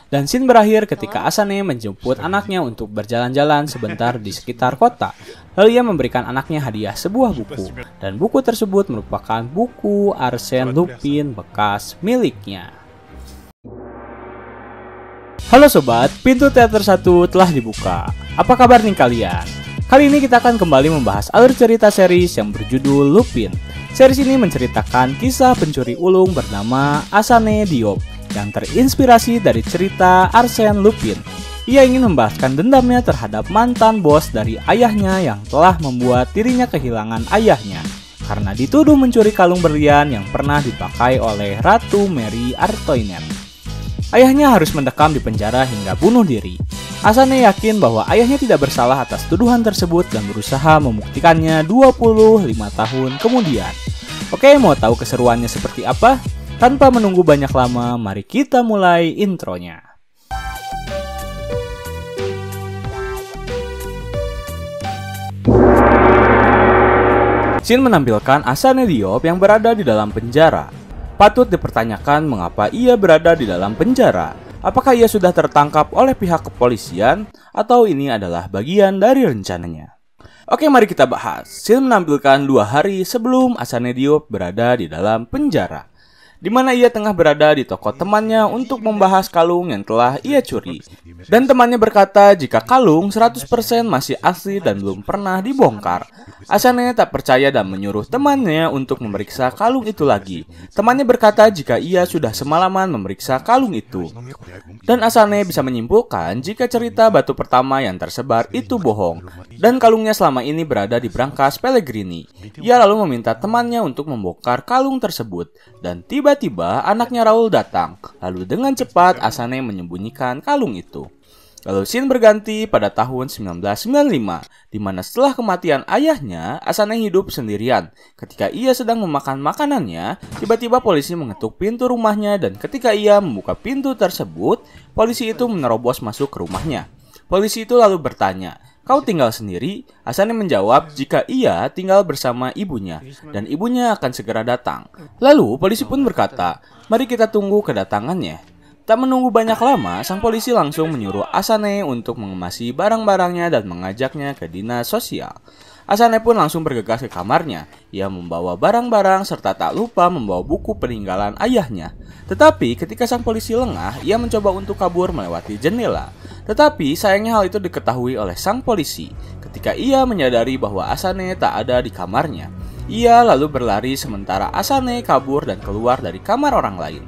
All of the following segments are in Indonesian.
Dan scene berakhir ketika Asane menjemput anaknya untuk berjalan-jalan sebentar di sekitar kota. Lalu ia memberikan anaknya hadiah sebuah buku. Dan buku tersebut merupakan buku Arsène Lupin bekas miliknya. Halo sobat, pintu teater 1 telah dibuka. Apa kabar nih kalian? Kali ini kita akan kembali membahas alur cerita series yang berjudul Lupin. Series ini menceritakan kisah pencuri ulung bernama Asane Diop yang terinspirasi dari cerita Arsène Lupin. Ia ingin membalaskan dendamnya terhadap mantan bos dari ayahnya yang telah membuat dirinya kehilangan ayahnya karena dituduh mencuri kalung berlian yang pernah dipakai oleh Ratu Mary Artoinette. Ayahnya harus mendekam di penjara hingga bunuh diri. Asane yakin bahwa ayahnya tidak bersalah atas tuduhan tersebut dan berusaha membuktikannya 25 tahun kemudian. Oke, mau tahu keseruannya seperti apa? Tanpa menunggu banyak lama, mari kita mulai intronya. Scene menampilkan Asane Diop yang berada di dalam penjara. Patut dipertanyakan mengapa ia berada di dalam penjara. Apakah ia sudah tertangkap oleh pihak kepolisian atau ini adalah bagian dari rencananya? Oke, mari kita bahas. Scene menampilkan 2 hari sebelum Asane Diop berada di dalam penjara, di mana ia tengah berada di toko temannya untuk membahas kalung yang telah ia curi. Dan temannya berkata jika kalung 100% masih asli dan belum pernah dibongkar. Asane tak percaya dan menyuruh temannya untuk memeriksa kalung itu lagi. Temannya berkata jika ia sudah semalaman memeriksa kalung itu. Dan Asane bisa menyimpulkan jika cerita batu pertama yang tersebar itu bohong. Dan kalungnya selama ini berada di brankas Pellegrini. Ia lalu meminta temannya untuk membongkar kalung tersebut. Dan tiba-tiba anaknya Raul datang. Lalu dengan cepat Asane menyembunyikan kalung itu. Lalu scene berganti pada tahun 1995, di mana setelah kematian ayahnya, Asane hidup sendirian. Ketika ia sedang memakan makanannya, tiba-tiba polisi mengetuk pintu rumahnya dan ketika ia membuka pintu tersebut, polisi itu menerobos masuk ke rumahnya. Polisi itu lalu bertanya, "Kau tinggal sendiri?" Asane menjawab jika ia tinggal bersama ibunya dan ibunya akan segera datang. Lalu polisi pun berkata, "Mari kita tunggu kedatangannya." Tak menunggu banyak lama, sang polisi langsung menyuruh Asane untuk mengemasi barang-barangnya dan mengajaknya ke dinas sosial. Asane pun langsung bergegas ke kamarnya. Ia membawa barang-barang serta tak lupa membawa buku peninggalan ayahnya. Tetapi ketika sang polisi lengah, ia mencoba untuk kabur melewati jendela. Tetapi sayangnya hal itu diketahui oleh sang polisi. Ketika ia menyadari bahwa Asane tak ada di kamarnya, ia lalu berlari sementara Asane kabur dan keluar dari kamar orang lain.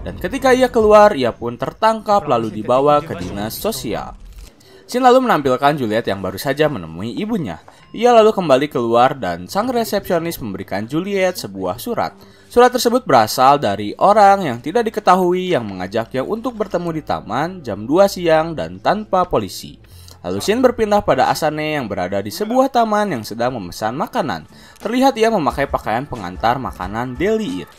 Dan ketika ia keluar, ia pun tertangkap lalu dibawa ke dinas sosial. Scene lalu menampilkan Juliet yang baru saja menemui ibunya. Ia lalu kembali keluar dan sang resepsionis memberikan Juliet sebuah surat. Surat tersebut berasal dari orang yang tidak diketahui yang mengajaknya untuk bertemu di taman jam 2 siang dan tanpa polisi. Lalu scene berpindah pada Asane yang berada di sebuah taman yang sedang memesan makanan. Terlihat ia memakai pakaian pengantar makanan Deli Eat.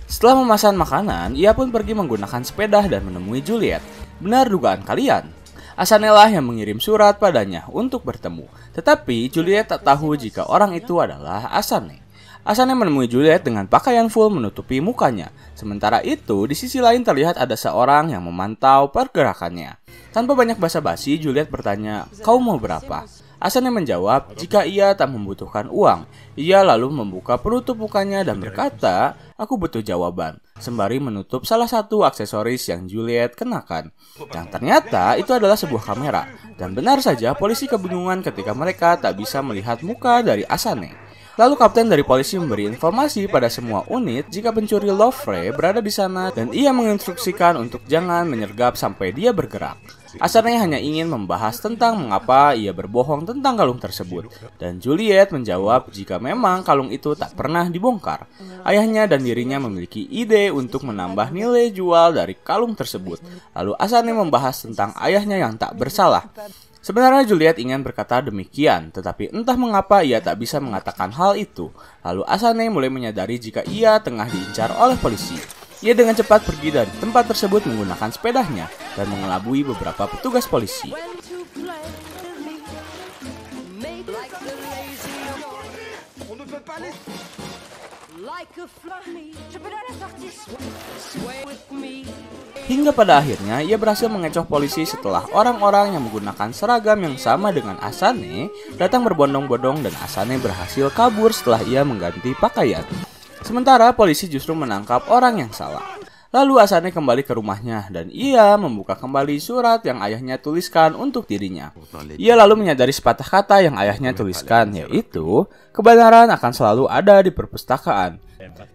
Setelah memesan makanan, ia pun pergi menggunakan sepeda dan menemui Juliet. Benar dugaan kalian? Asane lah yang mengirim surat padanya untuk bertemu. Tetapi Juliet tak tahu jika orang itu adalah Asane. Asane menemui Juliet dengan pakaian full menutupi mukanya. Sementara itu, di sisi lain terlihat ada seorang yang memantau pergerakannya. Tanpa banyak basa-basi, Juliet bertanya, "Kau mau berapa?" Asane menjawab jika ia tak membutuhkan uang. Ia lalu membuka penutup mukanya dan berkata, "Aku butuh jawaban," sembari menutup salah satu aksesoris yang Juliet kenakan. Yang ternyata itu adalah sebuah kamera. Dan benar saja polisi kebingungan ketika mereka tak bisa melihat muka dari Asane. Lalu kapten dari polisi memberi informasi pada semua unit jika pencuri Louvre berada di sana dan ia menginstruksikan untuk jangan menyergap sampai dia bergerak. Asane hanya ingin membahas tentang mengapa ia berbohong tentang kalung tersebut. Dan Juliet menjawab jika memang kalung itu tak pernah dibongkar. Ayahnya dan dirinya memiliki ide untuk menambah nilai jual dari kalung tersebut. Lalu Asane membahas tentang ayahnya yang tak bersalah. Sebenarnya Juliet ingin berkata demikian, tetapi entah mengapa ia tak bisa mengatakan hal itu. Lalu Asane mulai menyadari jika ia tengah diincar oleh polisi. Ia dengan cepat pergi dari tempat tersebut menggunakan sepedanya dan mengelabui beberapa petugas polisi. Hingga pada akhirnya ia berhasil mengecoh polisi setelah orang-orang yang menggunakan seragam yang sama dengan Asane datang berbondong-bondong dan Asane berhasil kabur setelah ia mengganti pakaian. Sementara polisi justru menangkap orang yang salah. Lalu Asane kembali ke rumahnya dan ia membuka kembali surat yang ayahnya tuliskan untuk dirinya. Ia lalu menyadari sepatah kata yang ayahnya tuliskan, yaitu kebenaran akan selalu ada di perpustakaan.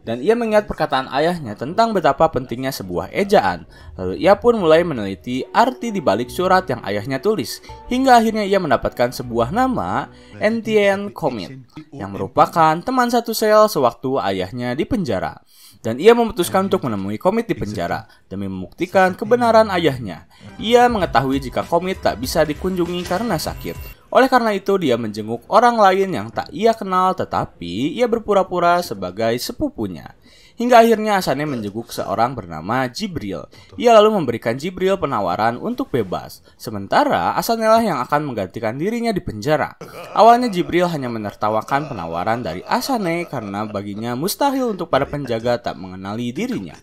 Dan ia mengingat perkataan ayahnya tentang betapa pentingnya sebuah ejaan. Lalu ia pun mulai meneliti arti di balik surat yang ayahnya tulis. Hingga akhirnya ia mendapatkan sebuah nama, NTN Commit, yang merupakan teman satu sel sewaktu ayahnya di penjara. Dan ia memutuskan untuk menemui Commit di penjara demi membuktikan kebenaran ayahnya. Ia mengetahui jika Commit tak bisa dikunjungi karena sakit. Oleh karena itu dia menjenguk orang lain yang tak ia kenal tetapi ia berpura-pura sebagai sepupunya. Hingga akhirnya Asane menjenguk seorang bernama Jibril. Ia lalu memberikan Jibril penawaran untuk bebas. Sementara Asane lah yang akan menggantikan dirinya di penjara. Awalnya Jibril hanya menertawakan penawaran dari Asane karena baginya mustahil untuk para penjaga tak mengenali dirinya.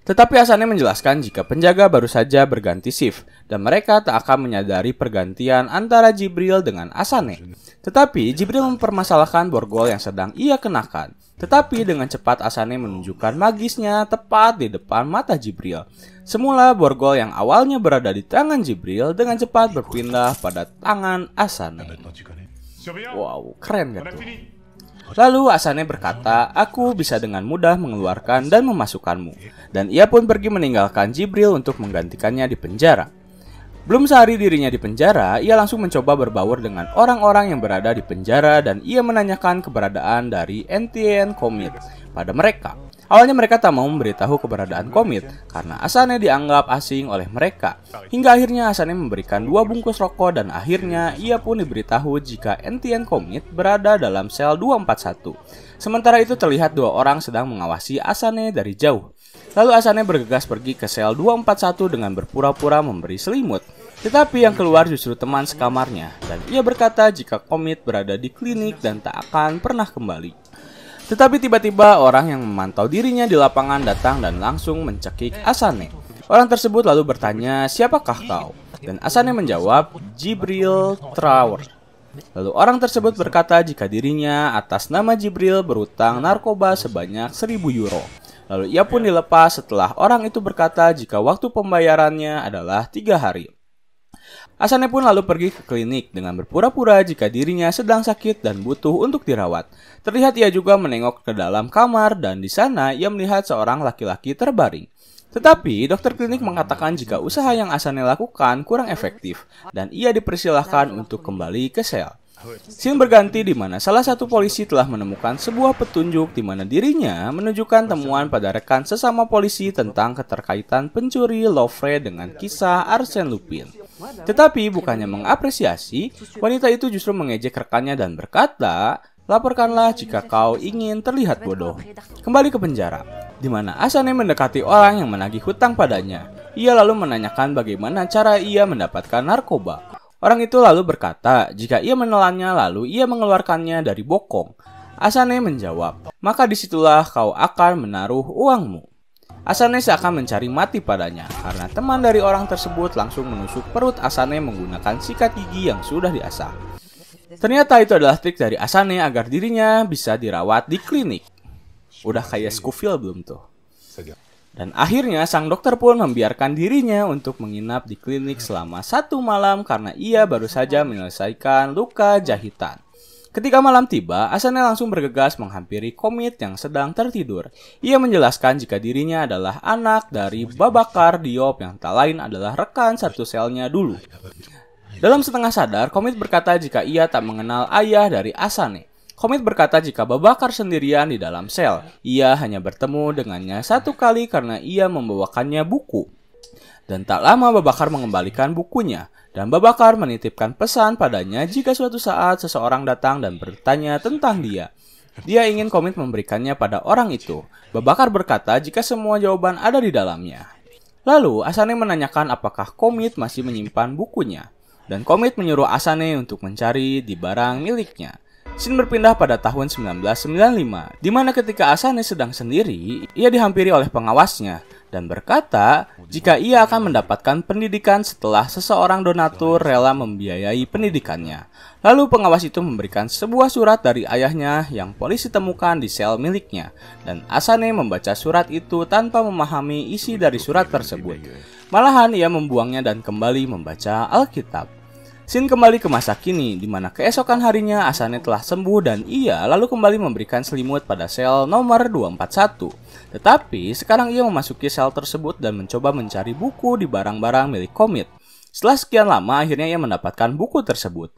Tetapi Asane menjelaskan jika penjaga baru saja berganti shift dan mereka tak akan menyadari pergantian antara Jibril dengan Asane. Tetapi Jibril mempermasalahkan borgol yang sedang ia kenakan. Tetapi dengan cepat Asane menunjukkan magisnya tepat di depan mata Jibril. Semula borgol yang awalnya berada di tangan Jibril dengan cepat berpindah pada tangan Asane. Wow, keren gak tuh? Lalu Asane berkata, aku bisa dengan mudah mengeluarkan dan memasukkanmu. Dan ia pun pergi meninggalkan Jibril untuk menggantikannya di penjara. Belum sehari dirinya di penjara, ia langsung mencoba berbaur dengan orang-orang yang berada di penjara dan ia menanyakan keberadaan dari NTN Commit pada mereka. Awalnya mereka tak mau memberitahu keberadaan Commit karena Asane dianggap asing oleh mereka. Hingga akhirnya Asane memberikan 2 bungkus rokok dan akhirnya ia pun diberitahu jika NTN Commit berada dalam sel 241. Sementara itu terlihat 2 orang sedang mengawasi Asane dari jauh. Lalu Asane bergegas pergi ke sel 241 dengan berpura-pura memberi selimut. Tetapi yang keluar justru teman sekamarnya dan ia berkata jika Commit berada di klinik dan tak akan pernah kembali. Tetapi tiba-tiba orang yang memantau dirinya di lapangan datang dan langsung mencekik Asane. Orang tersebut lalu bertanya, siapakah kau? Dan Asane menjawab, Jibril Traor. Lalu orang tersebut berkata jika dirinya atas nama Jibril berutang narkoba sebanyak 1.000 euro. Lalu ia pun dilepas setelah orang itu berkata jika waktu pembayarannya adalah 3 hari. Asane pun lalu pergi ke klinik dengan berpura-pura jika dirinya sedang sakit dan butuh untuk dirawat. Terlihat ia juga menengok ke dalam kamar dan di sana ia melihat seorang laki-laki terbaring. Tetapi dokter klinik mengatakan jika usaha yang Asane lakukan kurang efektif dan ia dipersilahkan untuk kembali ke sel. Scene berganti di mana salah satu polisi telah menemukan sebuah petunjuk di mana dirinya menunjukkan temuan pada rekan sesama polisi tentang keterkaitan pencuri Louvre dengan kisah Arsène Lupin. Tetapi bukannya mengapresiasi, wanita itu justru mengejek rekannya dan berkata, laporkanlah jika kau ingin terlihat bodoh. Kembali ke penjara, di mana Asane mendekati orang yang menagih hutang padanya. Ia lalu menanyakan bagaimana cara ia mendapatkan narkoba. Orang itu lalu berkata, jika ia menelannya lalu ia mengeluarkannya dari bokong. Asane menjawab, maka disitulah kau akan menaruh uangmu. Asane seakan mencari mati padanya, karena teman dari orang tersebut langsung menusuk perut Asane menggunakan sikat gigi yang sudah diasah. Ternyata itu adalah trik dari Asane agar dirinya bisa dirawat di klinik. Udah kayak Scofield belum tuh? Dan akhirnya sang dokter pun membiarkan dirinya untuk menginap di klinik selama 1 malam karena ia baru saja menyelesaikan luka jahitan. Ketika malam tiba, Asane langsung bergegas menghampiri Commit yang sedang tertidur. Ia menjelaskan jika dirinya adalah anak dari Babakar Diop yang tak lain adalah rekan satu selnya dulu. Dalam setengah sadar, Commit berkata jika ia tak mengenal ayah dari Asane. Commit berkata jika Babakar sendirian di dalam sel, ia hanya bertemu dengannya 1 kali karena ia membawakannya buku. Dan tak lama Babakar mengembalikan bukunya, dan Babakar menitipkan pesan padanya jika suatu saat seseorang datang dan bertanya tentang dia. Dia ingin Commit memberikannya pada orang itu. Babakar berkata jika semua jawaban ada di dalamnya. Lalu Asane menanyakan apakah Commit masih menyimpan bukunya, dan Commit menyuruh Asane untuk mencari di barang miliknya. Scene berpindah pada tahun 1995, di mana ketika Asane sedang sendiri, ia dihampiri oleh pengawasnya dan berkata jika ia akan mendapatkan pendidikan setelah seseorang donatur rela membiayai pendidikannya. Lalu pengawas itu memberikan sebuah surat dari ayahnya yang polisi temukan di sel miliknya, dan Asane membaca surat itu tanpa memahami isi dari surat tersebut. Malahan ia membuangnya dan kembali membaca Alkitab. Scene kembali ke masa kini, di mana keesokan harinya Asane telah sembuh dan ia lalu kembali memberikan selimut pada sel nomor 241. Tetapi sekarang ia memasuki sel tersebut dan mencoba mencari buku di barang-barang milik Komit. Setelah sekian lama akhirnya ia mendapatkan buku tersebut.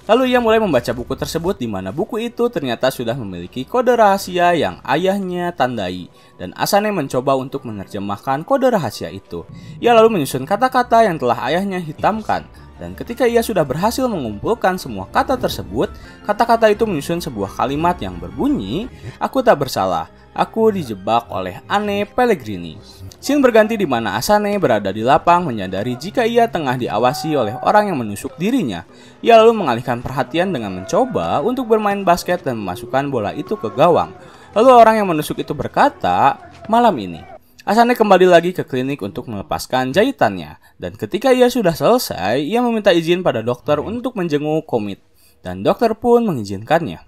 Lalu ia mulai membaca buku tersebut di mana buku itu ternyata sudah memiliki kode rahasia yang ayahnya tandai, dan Asane mencoba untuk menerjemahkan kode rahasia itu. Ia lalu menyusun kata-kata yang telah ayahnya hitamkan. Dan ketika ia sudah berhasil mengumpulkan semua kata tersebut, kata-kata itu menyusun sebuah kalimat yang berbunyi, "Aku tak bersalah, aku dijebak oleh Anne Pellegrini." Scene berganti di mana Asane berada di lapang menyadari jika ia tengah diawasi oleh orang yang menusuk dirinya. Ia lalu mengalihkan perhatian dengan mencoba untuk bermain basket dan memasukkan bola itu ke gawang. Lalu orang yang menusuk itu berkata, "Malam ini." Asane kembali lagi ke klinik untuk melepaskan jahitannya, dan ketika ia sudah selesai, ia meminta izin pada dokter untuk menjenguk Komit, dan dokter pun mengizinkannya.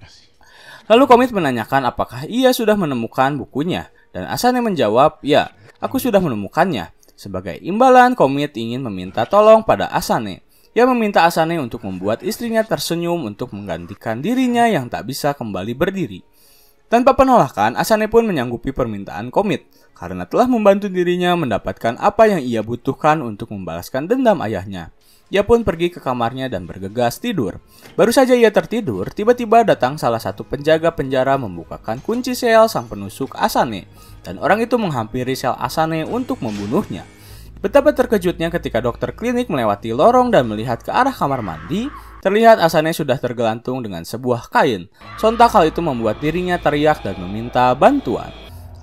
Lalu Komit menanyakan apakah ia sudah menemukan bukunya, dan Asane menjawab, "Ya, aku sudah menemukannya." Sebagai imbalan, Komit ingin meminta tolong pada Asane. Ia meminta Asane untuk membuat istrinya tersenyum untuk menggantikan dirinya yang tak bisa kembali berdiri. Tanpa penolakan, Asane pun menyanggupi permintaan Komit, karena telah membantu dirinya mendapatkan apa yang ia butuhkan untuk membalaskan dendam ayahnya. Ia pun pergi ke kamarnya dan bergegas tidur. Baru saja ia tertidur, tiba-tiba datang salah satu penjaga penjara membukakan kunci sel sang penusuk Asane, dan orang itu menghampiri sel Asane untuk membunuhnya. Betapa terkejutnya ketika dokter klinik melewati lorong dan melihat ke arah kamar mandi, terlihat Asane sudah tergelantung dengan sebuah kain. Sontak hal itu membuat dirinya teriak dan meminta bantuan.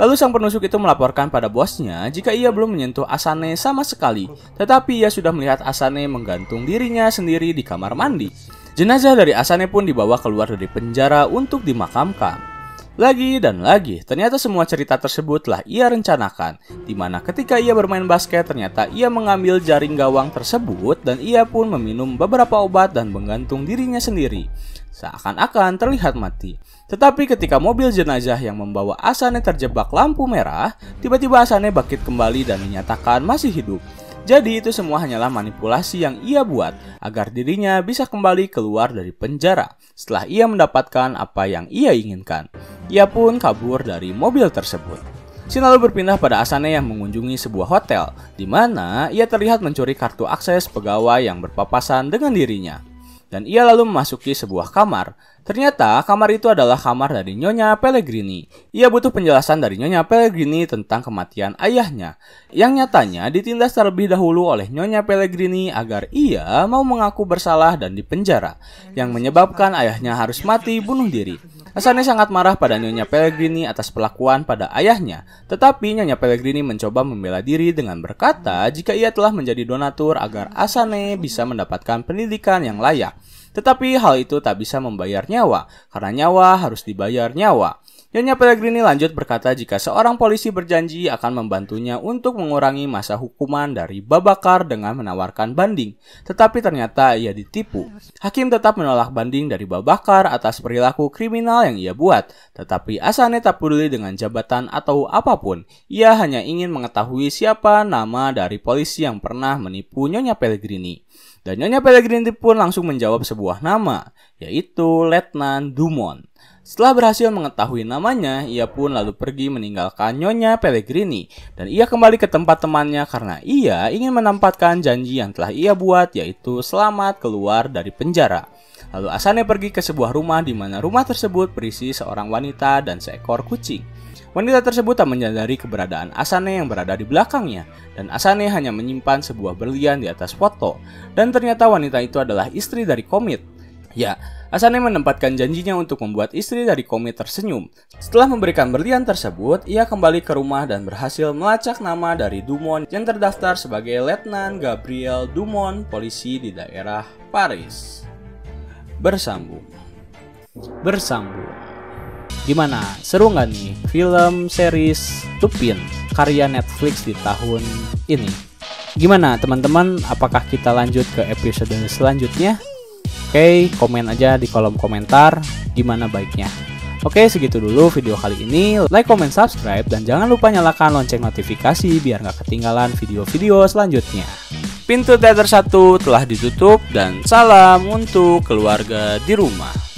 Lalu sang penusuk itu melaporkan pada bosnya jika ia belum menyentuh Asane sama sekali, tetapi ia sudah melihat Asane menggantung dirinya sendiri di kamar mandi. Jenazah dari Asane pun dibawa keluar dari penjara untuk dimakamkan. Lagi dan lagi, ternyata semua cerita tersebut telah ia rencanakan, di mana ketika ia bermain basket ternyata ia mengambil jaring gawang tersebut dan ia pun meminum beberapa obat dan menggantung dirinya sendiri, seakan-akan terlihat mati. Tetapi ketika mobil jenazah yang membawa Asane terjebak lampu merah, tiba-tiba Asane bangkit kembali dan dinyatakan masih hidup. Jadi itu semua hanyalah manipulasi yang ia buat agar dirinya bisa kembali keluar dari penjara setelah ia mendapatkan apa yang ia inginkan. Ia pun kabur dari mobil tersebut. Scene lalu berpindah pada Asane yang mengunjungi sebuah hotel, di mana ia terlihat mencuri kartu akses pegawai yang berpapasan dengan dirinya. Dan ia lalu memasuki sebuah kamar. Ternyata kamar itu adalah kamar dari Nyonya Pellegrini. Ia butuh penjelasan dari Nyonya Pellegrini tentang kematian ayahnya, yang nyatanya ditindas terlebih dahulu oleh Nyonya Pellegrini agar ia mau mengaku bersalah dan dipenjara, yang menyebabkan ayahnya harus mati bunuh diri. Asane sangat marah pada Nyonya Pellegrini atas perlakuan pada ayahnya, tetapi Nyonya Pellegrini mencoba membela diri dengan berkata jika ia telah menjadi donatur agar Asane bisa mendapatkan pendidikan yang layak. Tetapi hal itu tak bisa membayar nyawa, karena nyawa harus dibayar nyawa. Nyonya Pellegrini lanjut berkata jika seorang polisi berjanji akan membantunya untuk mengurangi masa hukuman dari Babakar dengan menawarkan banding, tetapi ternyata ia ditipu. Hakim tetap menolak banding dari Babakar atas perilaku kriminal yang ia buat, tetapi Asane tak peduli dengan jabatan atau apapun. Ia hanya ingin mengetahui siapa nama dari polisi yang pernah menipu Nyonya Pellegrini. Dan Nyonya Pellegrini pun langsung menjawab sebuah nama, yaitu Letnan Dumont. Setelah berhasil mengetahui namanya, ia pun lalu pergi meninggalkan Nyonya Pellegrini, dan ia kembali ke tempat temannya karena ia ingin menempatkan janji yang telah ia buat, yaitu selamat keluar dari penjara. Lalu Asane pergi ke sebuah rumah di mana rumah tersebut berisi seorang wanita dan seekor kucing. Wanita tersebut tak menyadari keberadaan Asane yang berada di belakangnya, dan Asane hanya menyimpan sebuah berlian di atas foto, dan ternyata wanita itu adalah istri dari Komit. Ya, Asane menempatkan janjinya untuk membuat istri dari Komit tersenyum. Setelah memberikan berlian tersebut, ia kembali ke rumah dan berhasil melacak nama dari Dumont yang terdaftar sebagai Letnan Gabriel Dumont, polisi di daerah Paris. Bersambung. bersambung. Gimana? Seru nggak nih film series Lupin karya Netflix di tahun ini? Gimana teman-teman? Apakah kita lanjut ke episode selanjutnya? Oke, komen aja di kolom komentar gimana baiknya. Oke, segitu dulu video kali ini. Like, comment, subscribe, dan jangan lupa nyalakan lonceng notifikasi biar nggak ketinggalan video-video selanjutnya. Pintu teater 1 telah ditutup dan salam untuk keluarga di rumah.